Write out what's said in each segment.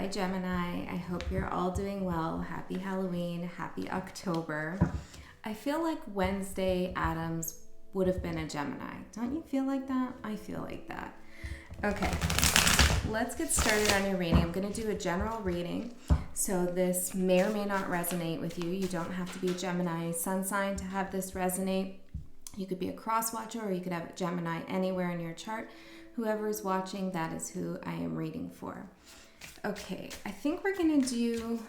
Hi Gemini, I hope you're all doing well. Happy Halloween, happy October. I feel like Wednesday Addams would have been a Gemini. Don't you feel like that? I feel like that. Okay, let's get started on your reading. I'm going to do a general reading. So this may or may not resonate with you. You don't have to be a Gemini sun sign to have this resonate. You could be a cross watcher or you could have a Gemini anywhere in your chart. Whoever is watching, that is who I am reading for. Okay, I think we're going to do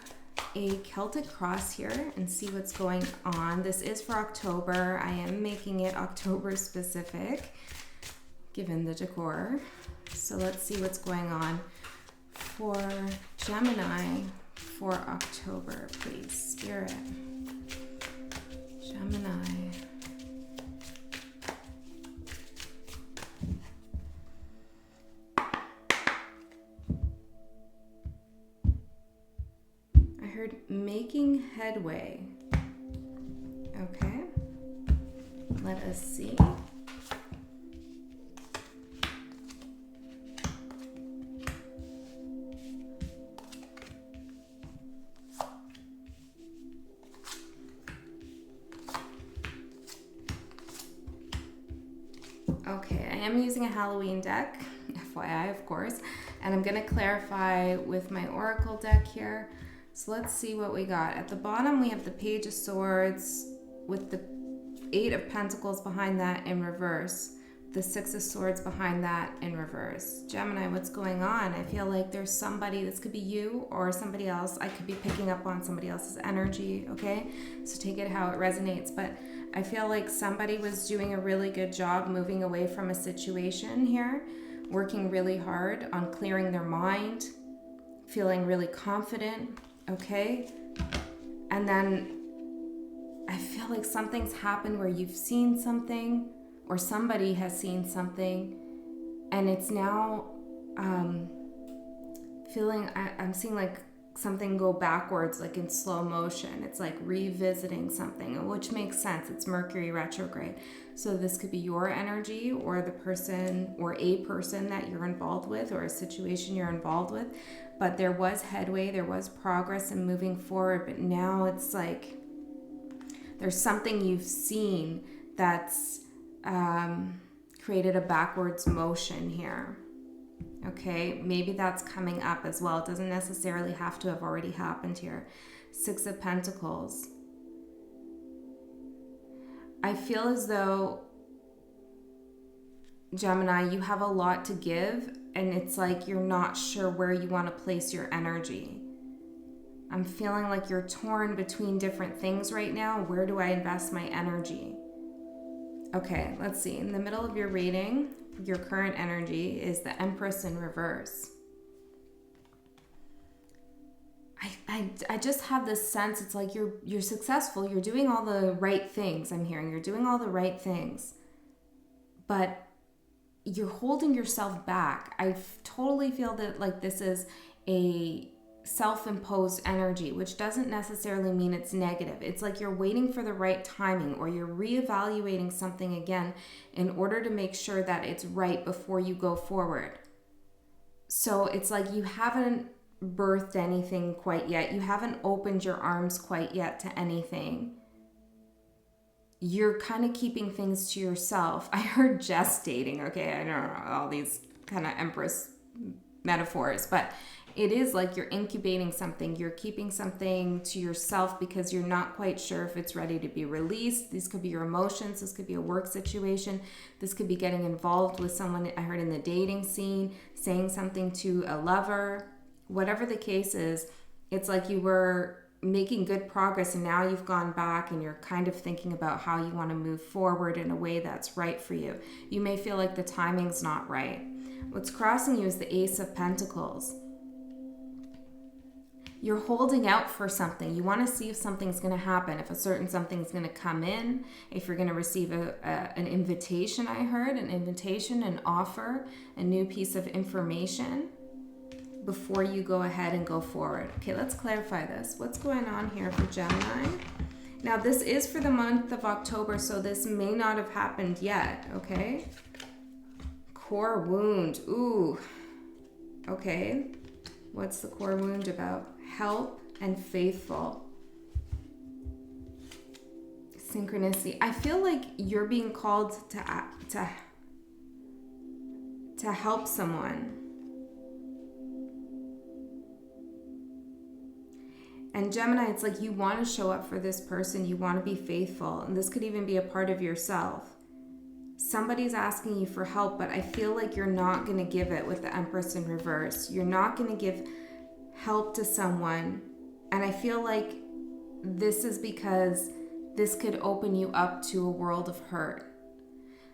a Celtic cross here and see what's going on. This is for October. I am making it October specific, given the decor. So let's see what's going on for Gemini for October, please. Spirit. Gemini. Making headway. Okay, let us see. Okay, I am using a Halloween deck, FYI, of course, and I'm going to clarify with my Oracle deck here. So let's see what we got. At the bottom, we have the Page of Swords with the Eight of Pentacles behind that in reverse. The Six of Swords behind that in reverse. Gemini, what's going on? I feel like there's somebody, this could be you or somebody else. I could be picking up on somebody else's energy, okay? So take it how it resonates. But I feel like somebody was doing a really good job moving away from a situation here, working really hard on clearing their mind, feeling really confident. Okay, and then I feel like something's happened where you've seen something or somebody has seen something and it's now I'm seeing like something go backwards, like in slow motion. It's like revisiting something, which makes sense. It's Mercury retrograde. So this could be your energy or the person or a person that you're involved with or a situation you're involved with. But there was headway, there was progress in moving forward. But now it's like there's something you've seen that's created a backwards motion here. Okay, maybe that's coming up as well. It doesn't necessarily have to have already happened here. Six of Pentacles. I feel as though, Gemini, you have a lot to give, and it's like you're not sure where you want to place your energy. I'm feeling like you're torn between different things right now. Where do I invest my energy? Okay, let's see. In the middle of your reading, your current energy is the Empress in reverse. I just have this sense, it's like you're successful, you're doing all the right things. I'm hearing you're doing all the right things, but you're holding yourself back. I totally feel that like this is a self-imposed energy, which doesn't necessarily mean it's negative. It's like you're waiting for the right timing or you're reevaluating something again in order to make sure that it's right before you go forward. So it's like you haven't birthed anything quite yet. You haven't opened your arms quite yet to anything. You're kind of keeping things to yourself. I heard gestating, okay? I don't know, all these kind of Empress metaphors, but it is like you're incubating something. You're keeping something to yourself because you're not quite sure if it's ready to be released. These could be your emotions. This could be a work situation. This could be getting involved with someone, I heard in the dating scene, saying something to a lover. Whatever the case is, it's like you were making good progress and now you've gone back and you're kind of thinking about how you want to move forward in a way that's right for you. You may feel like the timing's not right. What's crossing you is the Ace of Pentacles. You're holding out for something. You want to see if something's going to happen, if a certain something's going to come in, if you're going to receive an invitation, I heard, an invitation, an offer, a new piece of information before you go ahead and go forward. Okay, let's clarify this. What's going on here for Gemini? Now, this is for the month of October, so this may not have happened yet, okay? Core wound. Ooh, okay. What's the core wound about? Help and faithful. Synchronicity. I feel like you're being called to help someone. And Gemini, it's like you want to show up for this person. You want to be faithful. And this could even be a part of yourself. Somebody's asking you for help, but I feel like you're not going to give it with the Empress in reverse. You're not going to give help to someone. And I feel like this is because this could open you up to a world of hurt.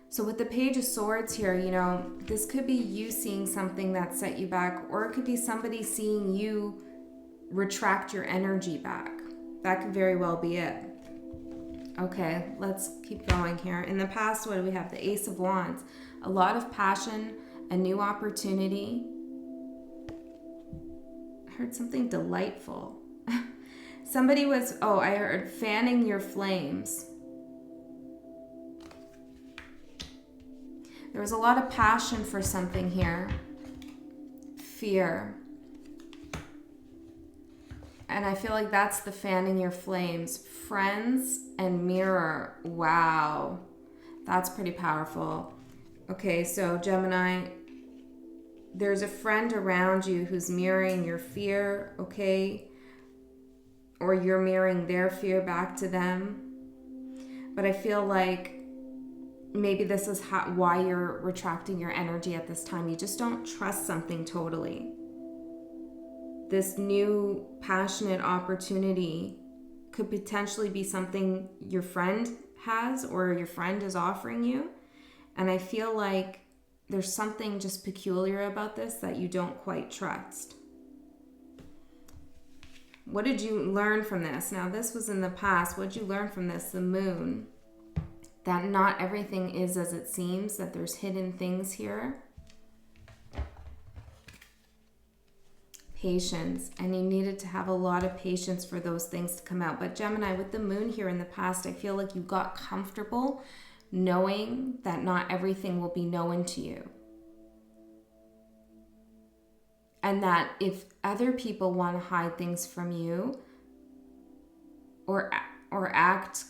So with the Page of Swords here, you know, this could be you seeing something that set you back, or it could be somebody seeing you retract your energy back. That could very well be it. Okay, let's keep going here. In the past, what do we have? The Ace of Wands. A lot of passion, a new opportunity. I heard something delightful. Somebody was, I heard fanning your flames. There was a lot of passion for something here. Fear. And I feel like that's the fanning your flames. Friends and mirror. Wow. That's pretty powerful. Okay, so Gemini, there's a friend around you who's mirroring your fear, okay? Or you're mirroring their fear back to them. But I feel like maybe this is why you're retracting your energy at this time. You just don't trust something totally. This new passionate opportunity could potentially be something your friend has or your friend is offering you. And I feel like there's something just peculiar about this that you don't quite trust. What did you learn from this? Now, this was in the past. What did you learn from this? The Moon. That not everything is as it seems, that there's hidden things here. Patience, and you needed to have a lot of patience for those things to come out. But Gemini, with the Moon here in the past, I feel like you got comfortable knowing that not everything will be known to you. And that if other people want to hide things from you or act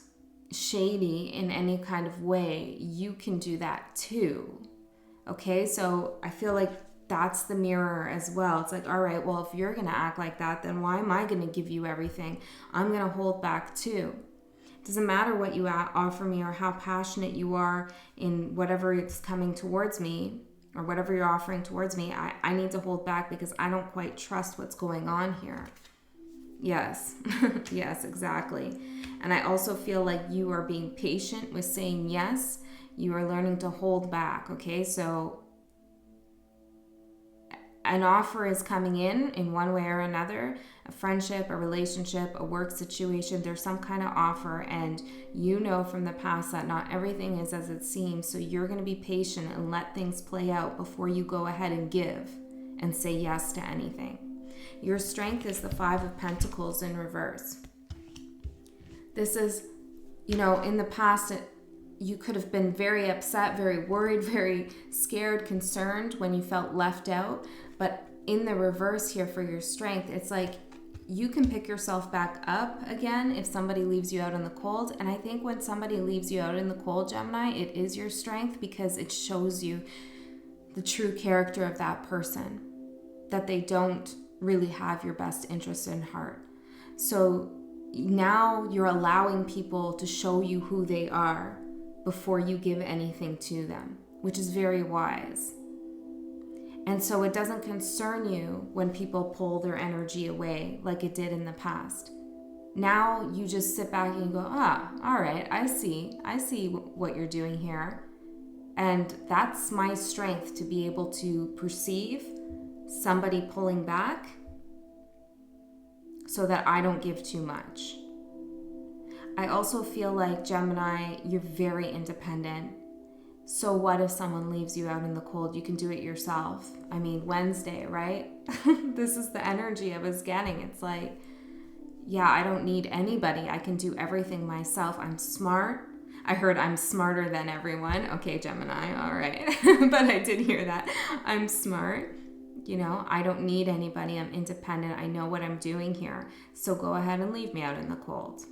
shady in any kind of way, you can do that too. Okay, so I feel like that's the mirror as well. It's like, all right, well, if you're going to act like that, then why am I going to give you everything? I'm going to hold back too. It doesn't matter what you offer me or how passionate you are in whatever it's coming towards me or whatever you're offering towards me. I need to hold back because I don't quite trust what's going on here. Yes, yes, exactly. And I also feel like you are being patient with saying yes. You are learning to hold back, okay? So an offer is coming in one way or another, a friendship, a relationship, a work situation. There's some kind of offer, and you know from the past that not everything is as it seems. So you're going to be patient and let things play out before you go ahead and give and say yes to anything. Your strength is the Five of Pentacles in reverse. This is, in the past, you could have been very upset, very worried, very scared, concerned when you felt left out. But in the reverse here for your strength, it's like you can pick yourself back up again if somebody leaves you out in the cold. And I think when somebody leaves you out in the cold, Gemini, it is your strength because it shows you the true character of that person, that they don't really have your best interest in heart. So now you're allowing people to show you who they are before you give anything to them, which is very wise. And so it doesn't concern you when people pull their energy away like it did in the past. Now you just sit back and you go, all right, I see what you're doing here. And that's my strength, to be able to perceive somebody pulling back so that I don't give too much. I also feel like, Gemini, you're very independent. So what if someone leaves you out in the cold? You can do it yourself. I mean, Wednesday, right? This is the energy I was getting. It's like, yeah, I don't need anybody. I can do everything myself. I'm smart. I heard I'm smarter than everyone. Okay, Gemini, all right. But I did hear that. I'm smart. You know, I don't need anybody. I'm independent. I know what I'm doing here. So go ahead and leave me out in the cold.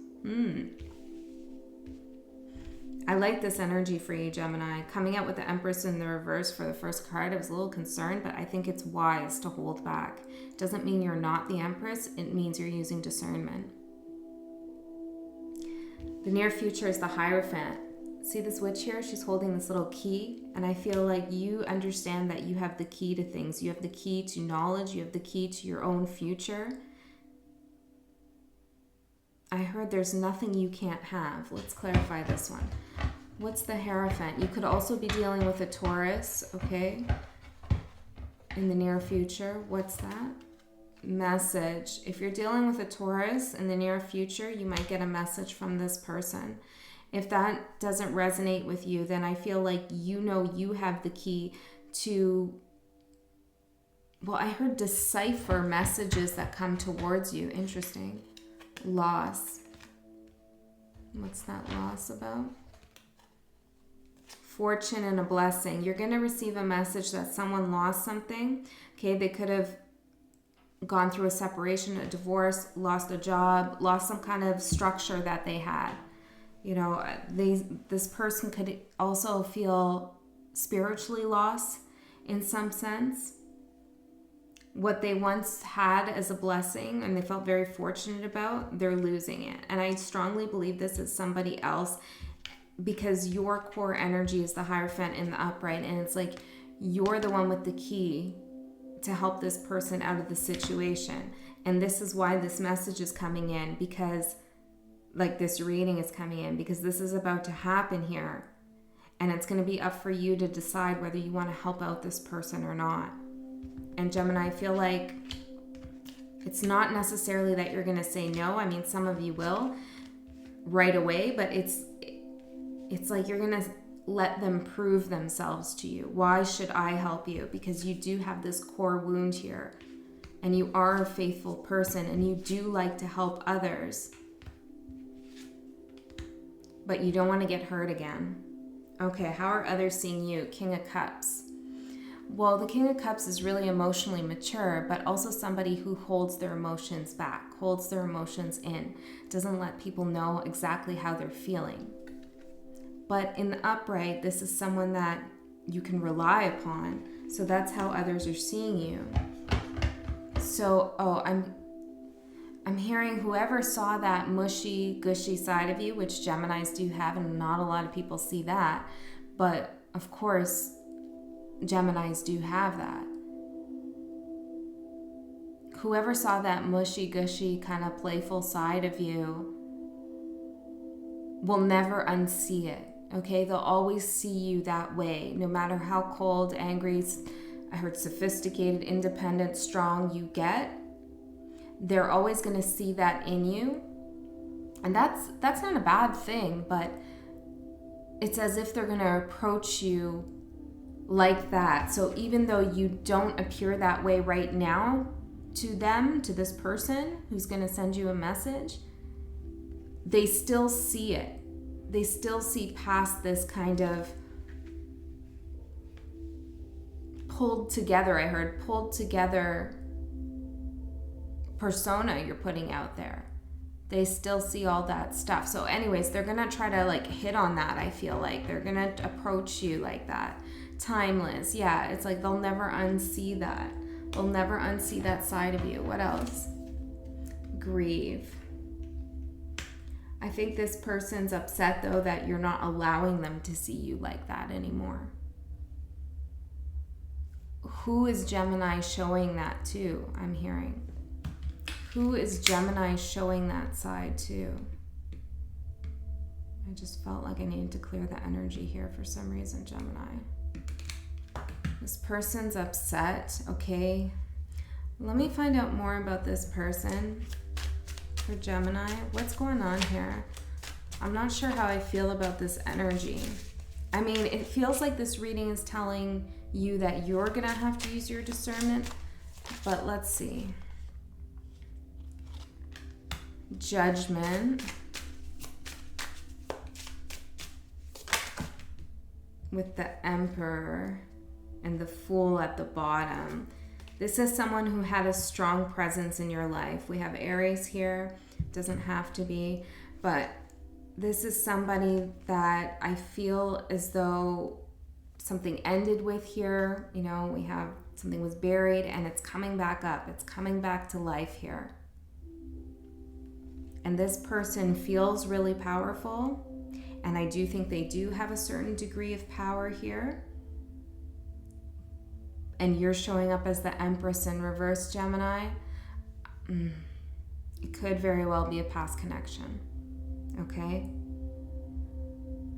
I like this energy for you, Gemini. Coming out with the Empress in the reverse for the first card, I was a little concerned, but I think it's wise to hold back. Doesn't mean you're not the Empress. It means you're using discernment. The near future is the Hierophant. See this witch here? She's holding this little key, and I feel like you understand that you have the key to things. You have the key to knowledge. You have the key to your own future. I heard there's nothing you can't have. Let's clarify this one. What's the Hierophant? You could also be dealing with a Taurus, okay? In the near future. What's that? Message. If you're dealing with a Taurus in the near future, you might get a message from this person. If that doesn't resonate with you, then I feel like you know you have the key to, well, I heard decipher messages that come towards you. Interesting. Loss. What's that loss about? Fortune and a blessing. You're going to receive a message that someone lost something. Okay, they could have gone through a separation, a divorce, lost a job, lost some kind of structure that they had. You know, this person could also feel spiritually lost in some sense. What they once had as a blessing and they felt very fortunate about, they're losing it. And I strongly believe this is somebody else, because your core energy is the Hierophant in the upright, and it's like you're the one with the key to help this person out of the situation. And this is why this message is coming in, because like this reading is coming in, because this is about to happen here, and it's going to be up for you to decide whether you want to help out this person or not. And Gemini, I feel like it's not necessarily that you're going to say no. I mean, some of you will right away, but it's like you're going to let them prove themselves to you. Why should I help you? Because you do have this core wound here, and you are a faithful person, and you do like to help others, but you don't want to get hurt again. Okay, how are others seeing you? King of Cups. Well, the King of Cups is really emotionally mature, but also somebody who holds their emotions back, holds their emotions in, doesn't let people know exactly how they're feeling. But in the upright, this is someone that you can rely upon. So that's how others are seeing you. So, I'm hearing whoever saw that mushy, gushy side of you, which Geminis do have, and not a lot of people see that. But of course, Geminis do have that. Whoever saw that mushy, gushy, kind of playful side of you will never unsee it. Okay, they'll always see you that way, no matter how cold, angry, I heard sophisticated, independent, strong you get. They're always going to see that in you. And that's not a bad thing, but it's as if they're going to approach you like that. So even though you don't appear that way right now to them, to this person who's going to send you a message, they still see it. They still see past this kind of pulled together persona you're putting out there. They still see all that stuff. So anyways, they're going to try to like hit on that. I feel like they're going to approach you like that. Timeless. Yeah, it's like they'll never unsee that. They'll never unsee that side of you. What else? Grieve. I think this person's upset though that you're not allowing them to see you like that anymore. Who is Gemini showing that to? I'm hearing. Who is Gemini showing that side to? I just felt like I needed to clear the energy here for some reason, Gemini. This person's upset, okay? Let me find out more about this person for Gemini. What's going on here? I'm not sure how I feel about this energy. I mean, it feels like this reading is telling you that you're gonna have to use your discernment, but let's see. Judgment. With the Emperor and the Fool at the bottom. This is someone who had a strong presence in your life. We have Aries here. Doesn't have to be, but this is somebody that I feel as though something ended with here. You know, we have something was buried and it's coming back up. It's coming back to life here. And this person feels really powerful. And I do think they do have a certain degree of power here. And you're showing up as the Empress in reverse, Gemini. It could very well be a past connection. Okay?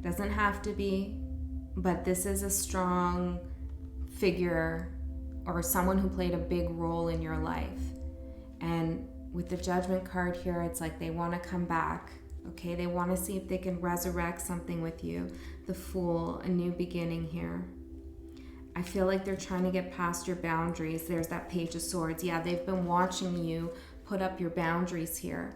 Doesn't have to be, but this is a strong figure or someone who played a big role in your life. And with the Judgment card here, it's like they want to come back. Okay? They want to see if they can resurrect something with you. The Fool, a new beginning here. I feel like they're trying to get past your boundaries. There's that Page of Swords. Yeah, they've been watching you put up your boundaries here,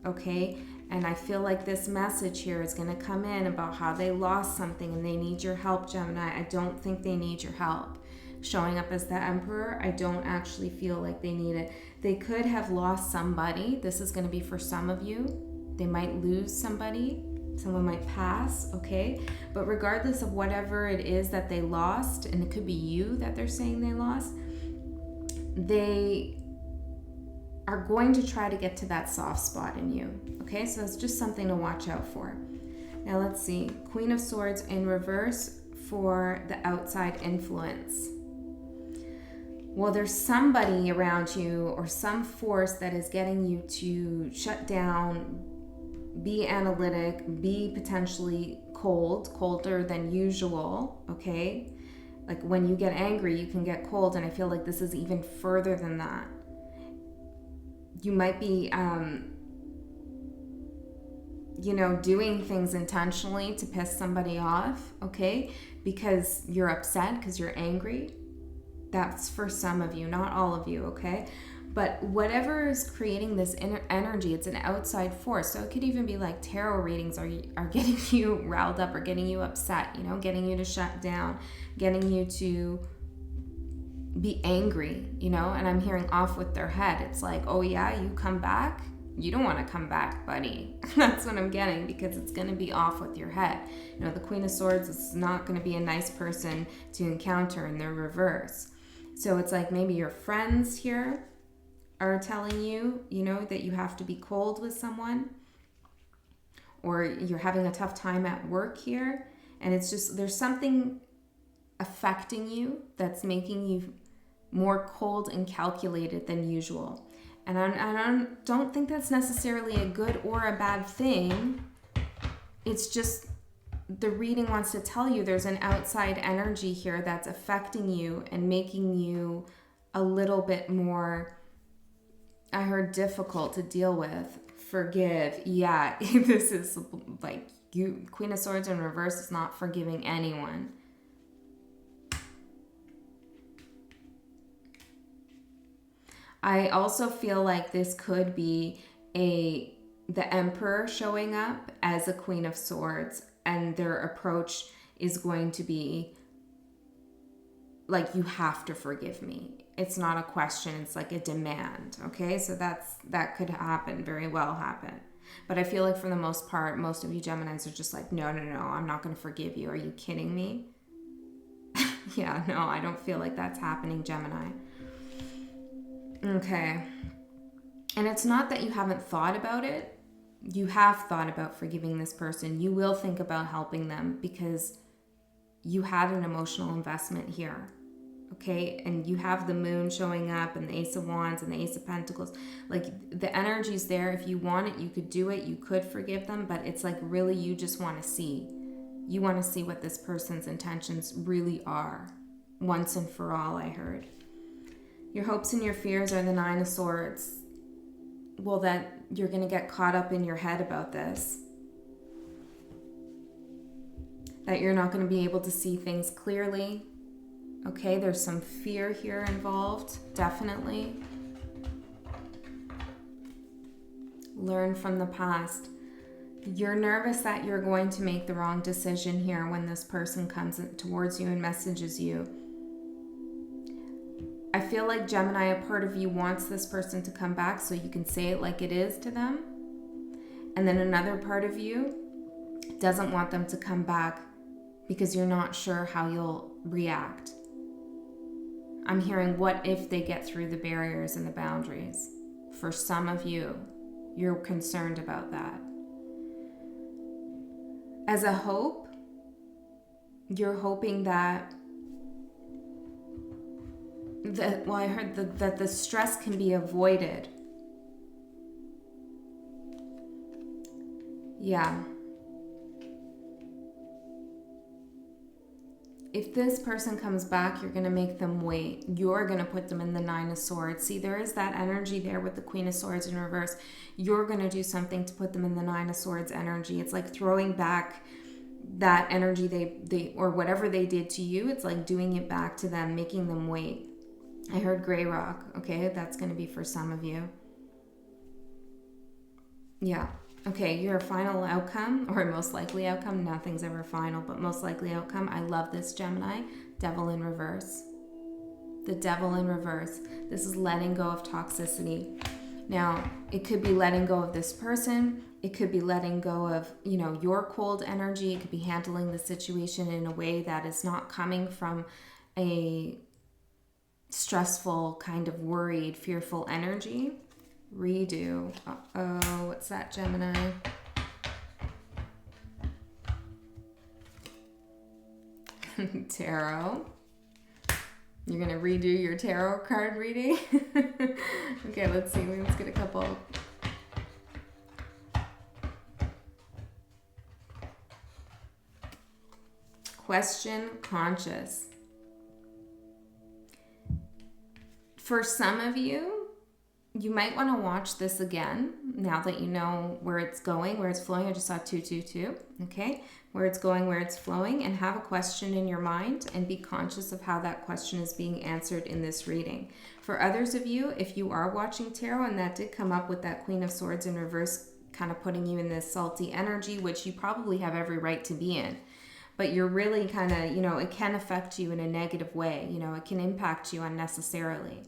okay? And I feel like this message here is going to come in about how they lost something and they need your help, Gemini. I don't think they need your help. Showing up as the Emperor, I don't actually feel like they need it. They could have lost somebody. This is going to be for some of you. They might lose somebody. Someone might pass, okay? But regardless of whatever it is that they lost, and it could be you that they're saying they lost, they are going to try to get to that soft spot in you, okay? So it's just something to watch out for. Now let's see. Queen of Swords in reverse for the outside influence. Well, there's somebody around you or some force that is getting you to shut down, be analytic, be potentially colder than usual, okay? Like when you get angry, you can get cold, and I feel like this is even further than that. You might be, doing things intentionally to piss somebody off, okay? Because you're upset, because you're angry. That's for some of you, not all of you, okay? But whatever is creating this inner energy, it's an outside force. So it could even be like tarot readings are getting you riled up or getting you upset, getting you to shut down, getting you to be angry, and I'm hearing off with their head. It's like, oh yeah, you come back? You don't want to come back, buddy. That's what I'm getting, because it's going to be off with your head. The Queen of Swords is not going to be a nice person to encounter in the reverse. So it's like maybe your friends here are telling you, that you have to be cold with someone, or you're having a tough time at work here, and it's just there's something affecting you that's making you more cold and calculated than usual. And I don't think that's necessarily a good or a bad thing. It's just the reading wants to tell you there's an outside energy here that's affecting you and making you a little bit more, I heard, difficult to deal with. Forgive. Yeah, this is like you. Queen of Swords in reverse is not forgiving anyone. I also feel like this could be the Emperor showing up as a Queen of Swords, and their approach is going to be like, you have to forgive me. It's not a question, it's like a demand, okay? So that could happen, very well happen. But I feel like for the most part, most of you Geminis are just like, no, I'm not going to forgive you. Are you kidding me? Yeah, no, I don't feel like that's happening, Gemini. Okay. And it's not that you haven't thought about it. You have thought about forgiving this person. You will think about helping them because you had an emotional investment here. Okay, and you have the Moon showing up and the Ace of Wands and the Ace of Pentacles. Like, the energy's there. If you want it, you could do it. You could forgive them, but it's like, really, you just want to see. You want to see what this person's intentions really are. Once and for all, I heard. Your hopes and your fears are the Nine of Swords. Well, that you're going to get caught up in your head about this. That you're not going to be able to see things clearly. Okay, there's some fear here involved, definitely. Learn from the past. You're nervous that you're going to make the wrong decision here when this person comes towards you and messages you. I feel like, Gemini, a part of you wants this person to come back so you can say it like it is to them. And then another part of you doesn't want them to come back because you're not sure how you'll react. I'm hearing, what if they get through the barriers and the boundaries? For some of you, you're concerned about that. As a hope, you're hoping that I heard that the stress can be avoided. Yeah. If this person comes back, you're going to make them wait. You're going to put them in the Nine of Swords. See, there is that energy there with the Queen of Swords in reverse. You're going to do something to put them in the Nine of Swords energy. It's like throwing back that energy they or whatever they did to you. It's like doing it back to them, making them wait. I heard gray rock. Okay, that's going to be for some of you. Yeah. Okay, your final outcome, or most likely outcome, nothing's ever final, but most likely outcome. I love this, Gemini. Devil in reverse. The Devil in reverse. This is letting go of toxicity. Now, it could be letting go of this person. It could be letting go of, your cold energy. It could be handling the situation in a way that is not coming from a stressful, kind of worried, fearful energy. Redo. Uh-oh, what's that, Gemini? Tarot. You're going to redo your tarot card reading? Okay, let's see. Let's get a couple. Question conscious. For some of you, you might want to watch this again now that you know where it's going, where it's flowing. I just saw 222, okay? Where it's going, where it's flowing, and have a question in your mind and be conscious of how that question is being answered in this reading. For others of you, if you are watching tarot and that did come up with that Queen of Swords in reverse, kind of putting you in this salty energy, which you probably have every right to be in, but you're really kind of, it can affect you in a negative way. It can impact you unnecessarily.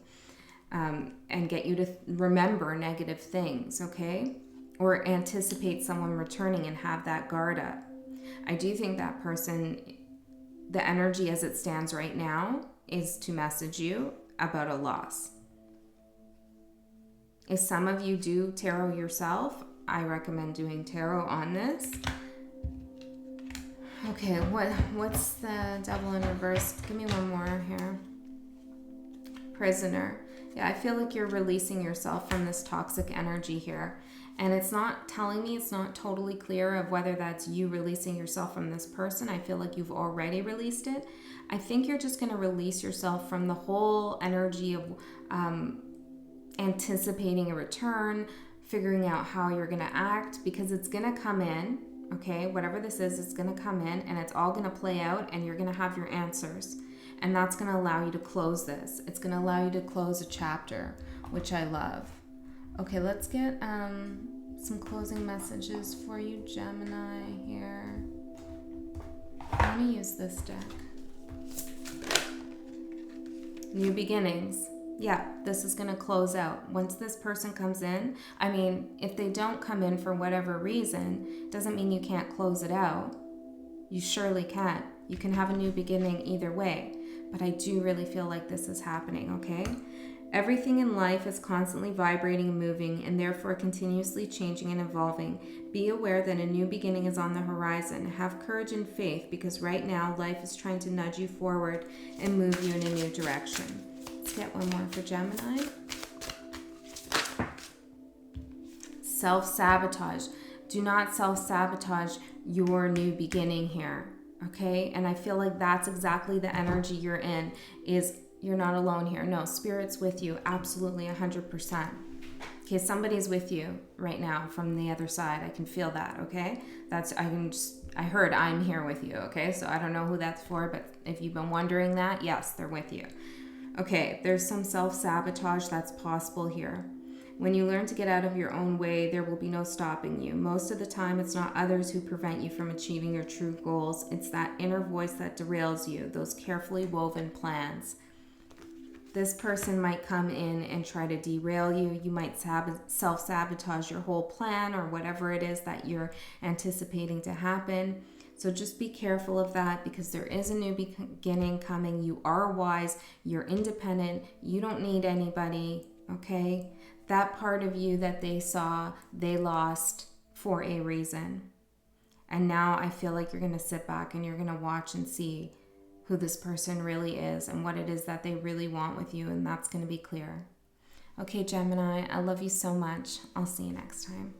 And get you to remember negative things, okay? Or anticipate someone returning and have that guard up. I do think that person, the energy as it stands right now, is to message you about a loss. If some of you do tarot yourself, I recommend doing tarot on this. Okay, what's the Devil in reverse? Give me one more here. Prisoner. Yeah, I feel like you're releasing yourself from this toxic energy here. And it's not telling me, it's not totally clear of whether that's you releasing yourself from this person. I feel like you've already released it. I think you're just going to release yourself from the whole energy of anticipating a return, figuring out how you're going to act, because it's going to come in, okay? Whatever this is, it's going to come in and it's all going to play out and you're going to have your answers. And that's going to allow you to close this. It's going to allow you to close a chapter, which I love. Okay, let's get some closing messages for you, Gemini, here. I'm going to use this deck. New beginnings. Yeah, this is going to close out. Once this person comes in, if they don't come in for whatever reason, doesn't mean you can't close it out. You surely can. You can have a new beginning either way. But I do really feel like this is happening, okay? Everything in life is constantly vibrating and moving, and therefore continuously changing and evolving. Be aware that a new beginning is on the horizon. Have courage and faith, because right now life is trying to nudge you forward and move you in a new direction. Let's get one more for Gemini. Self-sabotage. Do not self-sabotage your new beginning here. Okay, and I feel like that's exactly the energy you're in, is you're not alone here. No, Spirit's with you, absolutely 100%. Okay, somebody's with you right now from the other side. I can feel that, okay? I heard I'm here with you, okay? So I don't know who that's for, but if you've been wondering that, yes, they're with you. Okay, there's some self-sabotage that's possible here. When you learn to get out of your own way, there will be no stopping you. Most of the time, it's not others who prevent you from achieving your true goals. It's that inner voice that derails you, those carefully woven plans. This person might come in and try to derail you. You might self-sabotage your whole plan or whatever it is that you're anticipating to happen. So just be careful of that, because there is a new beginning coming. You are wise. You're independent. You don't need anybody, okay? That part of you that they saw, they lost for a reason. And now I feel like you're going to sit back and you're going to watch and see who this person really is and what it is that they really want with you, and that's going to be clear. Okay, Gemini, I love you so much. I'll see you next time.